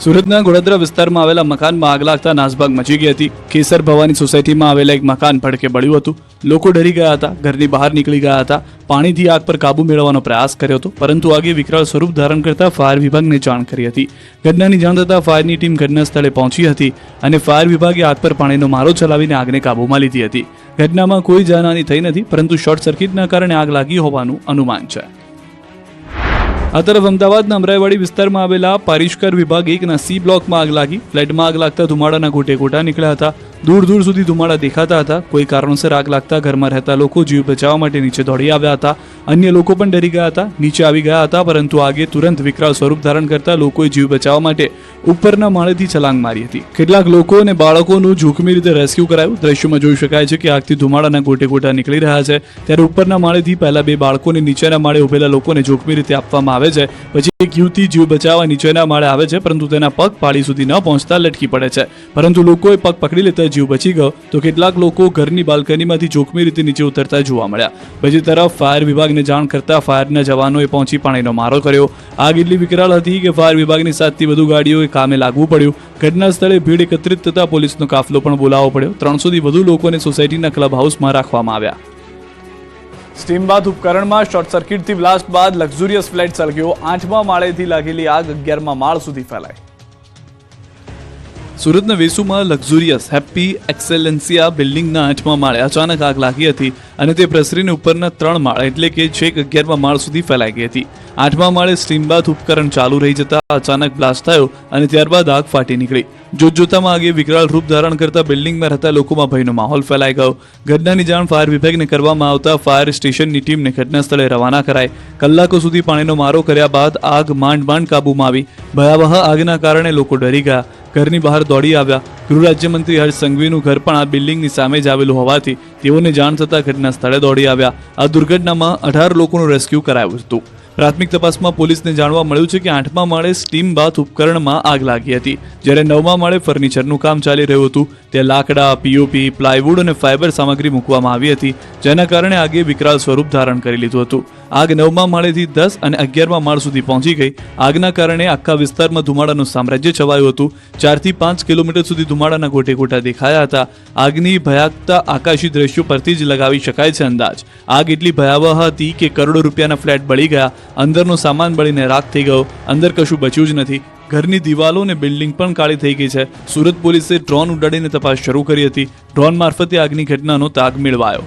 સુરતના ગોળાદરા વિસ્તારમાં આવેલા મકાનમાં આગ લાગતા નાસભાગ મચી ગઈ હતી। કેસર ભવાની સોસાયટીમાં આવેલા એક મકાન ભડકે બળ્યું હતું। લોકો ડરી ગયા હતા, ઘરની બહાર નીકળી ગયા હતા। પાણીથી આગ પર કાબુ મેળવવાનો પ્રયાસ કર્યો હતો, પરંતુ આગે વિકરાળ સ્વરૂપ ધારણ કરતા ફાયર વિભાગને જાણ કરી હતી। ઘટનાની જાણ થતાં ફાયરની ટીમ ઘટના સ્થળે પહોંચી હતી અને ફાયર વિભાગે આગ પર પાણીનો મારો ચલાવીને આગને કાબૂમાં લીધી હતી। ઘટનામાં કોઈ જાનહાની થઈ નથી, પરંતુ શોર્ટ સર્કિટના કારણે આગ લાગી હોવાનું અનુમાન છે। આ તરફ અમદાવાદના અમરાઈવાડી વિસ્તારમાં આવેલા પારિષ્કર વિભાગ 1ના સી બ્લોકમાં આગ લાગી। ફ્લેટમાં આગ લાગતા ધુમાડાના ગોટે ગોટા નીકળ્યા હતા। દૂર દૂર સુધી ધુમાડા દેખાતા હતા। કોઈ કારણોસર આગ લાગતા ઘરમાં રહેતા લોકો જીવ બચાવવા માટે નીચે દોડી આવ્યા હતા। અન્ય લોકો પણ ડરી ગયા હતા, નીચે આવી ગયા હતા, પરંતુ આગે તુરંત વિકરાળ સ્વરૂપ ધારણ કરતા લોકોએ જીવ બચાવવા માટે ઉપરના માળેથી છલાંગ મારી હતી। કેટલાક લોકો અને બાળકોનું જોખમી રીતે રેસ્ક્યુ કરાયું। દ્રશ્યોમાં જોઈ શકાય છે કે આગથી ધુમાડાના ગોટે ગોટા નીકળી રહ્યા છે, ત્યારે ઉપરના માળેથી પહેલા 2 બાળકોને નીચેના માળે ઉભેલા લોકોને જોખમી રીતે આપવામાં આવે છે। પછી એક યુવતી જીવ બચાવવા નીચેના માળે આવે છે, પરંતુ તેના પગ પાળી સુધી ન પહોંચતા લટકી પડે છે, પરંતુ લોકોએ પગ પકડી લેતા જીવ બચી ગયો। તો કેટલાક લોકો ઘરની બાલ્કનીમાંથી જોખમી રીતે નીચે ઉતરતા જોવા મળ્યા। બીજી તરફ ફાયર વિભાગને જાણ કરતા ફાયરના જવાનોએ પહોંચી પાણીનો મારો કર્યો। આગ એટલી વિકરાળ હતી કે ફાયર વિભાગની 7થી વધુ ગાડીઓએ કામે લાગવું પડ્યું। ઘટના સ્થળે ભીડ એકત્રિત થતા પોલીસનો કાફલો પણ બોલાવવો પડ્યો। 300થી વધુ લોકોને સોસાયટીના ક્લબ હાઉસમાં રાખવામાં આવ્યા। સ્ટીમ બાથ ઉપકરણમાં શોર્ટ સર્કિટથી બ્લાસ્ટ બાદ લક્ઝુરિયસ ફ્લેટ સળગ્યો। 8મા માળેથી લાગેલી આગ 11મા માળ સુધી ફેલાઈ। સુરતના વેસુમાં લક્ઝુરિયસ હેપી એક્સેલેન્સિયા બિલ્ડિંગના 8મા માળે અચાનક આગ લાગી હતી અને તે પ્રસરીને ઉપરના 3 માળ એટલે કે છેક 11મા માળ સુધી ફેલાઈ ગઈ હતી। 8મા માળે સ્ટીમ બાથ ઉપકરણ ચાલુ રહી જતા અચાનક બ્લાસ્ટ થયો અને ત્યારબાદ આગ ફાટી નીકળી। જોતજોતામાં આગે વિકરાળ રૂપ ધારણ કરતા બિલ્ડિંગમાં રહેતા લોકોમાં ભયનો માહોલ ફેલાઈ ગયો। ઘટનાની જાણ ફાયર વિભાગને કરવામાં આવતા ફાયર સ્ટેશનની ટીમને ઘટના સ્થળે રવાના કરાઈ। કલાકો સુધી પાણીનો મારો કર્યા બાદ આગ માંડ કાબૂમાં આવી। ભયાવહ આગના કારણે લોકો ડરી ગયા, ઘરની બહાર દોડી આવ્યા। ગૃહ રાજ્યમંત્રી હર્ષ સંઘવીનું ઘર પણ આ બિલ્ડિંગની સામે જ આવેલું હોવાથી તેઓને જાણ થતાં ઘટના સ્થળે દોડી આવ્યા। આ દુર્ઘટનામાં 18 લોકોનું રેસ્ક્યુ કરાયું હતું। પ્રાથમિક તપાસમાં પોલીસને જાણવા મળ્યું છે કે 8મા માળે સ્ટીમ બાથ ઉપકરણમાં આગ લાગી હતી, જ્યારે 9મા માળે ફર્નિચરનું કામ ચાલી રહ્યું હતું। ત્યાં લાકડા, પીઓપી, પ્લાયવુડ અને ફાઇબર સામગ્રી મૂકવામાં આવી હતી, જેના કારણે આગે વિકરાળ સ્વરૂપ ધારણ કરી લીધું હતું। આગ 9મા માળેથી 10 અને 11મા માળ સુધી પહોંચી ગઈ। આગના કારણે આખા વિસ્તારમાં ધુમાડાનું સામ્રાજ્ય છવાયું હતું। 4 થી 5 કિલોમીટર સુધી ધુમાડાના ગોટે ગોટા દેખાયા હતા। આગની ભયાનકતા આકાશી દ્રશ્યો પરથી જ લગાવી શકાય છે અંદાજ। આગ એટલી ભયાવહ હતી કે કરોડો રૂપિયાના ફ્લેટ બળી ગયા, અંદરનો સામાન બળીને રાખ થઈ ગયો, અંદર કશું બચ્યું જ નથી। ઘરની દિવાલો અને બિલ્ડિંગ પણ કાળી થઈ ગઈ છે। સુરત પોલીસે ડ્રોન ઉડાડીને તપાસ શરૂ કરી હતી। ડ્રોન મારફતે આગની ઘટનાનો તાગ મેળવાયો।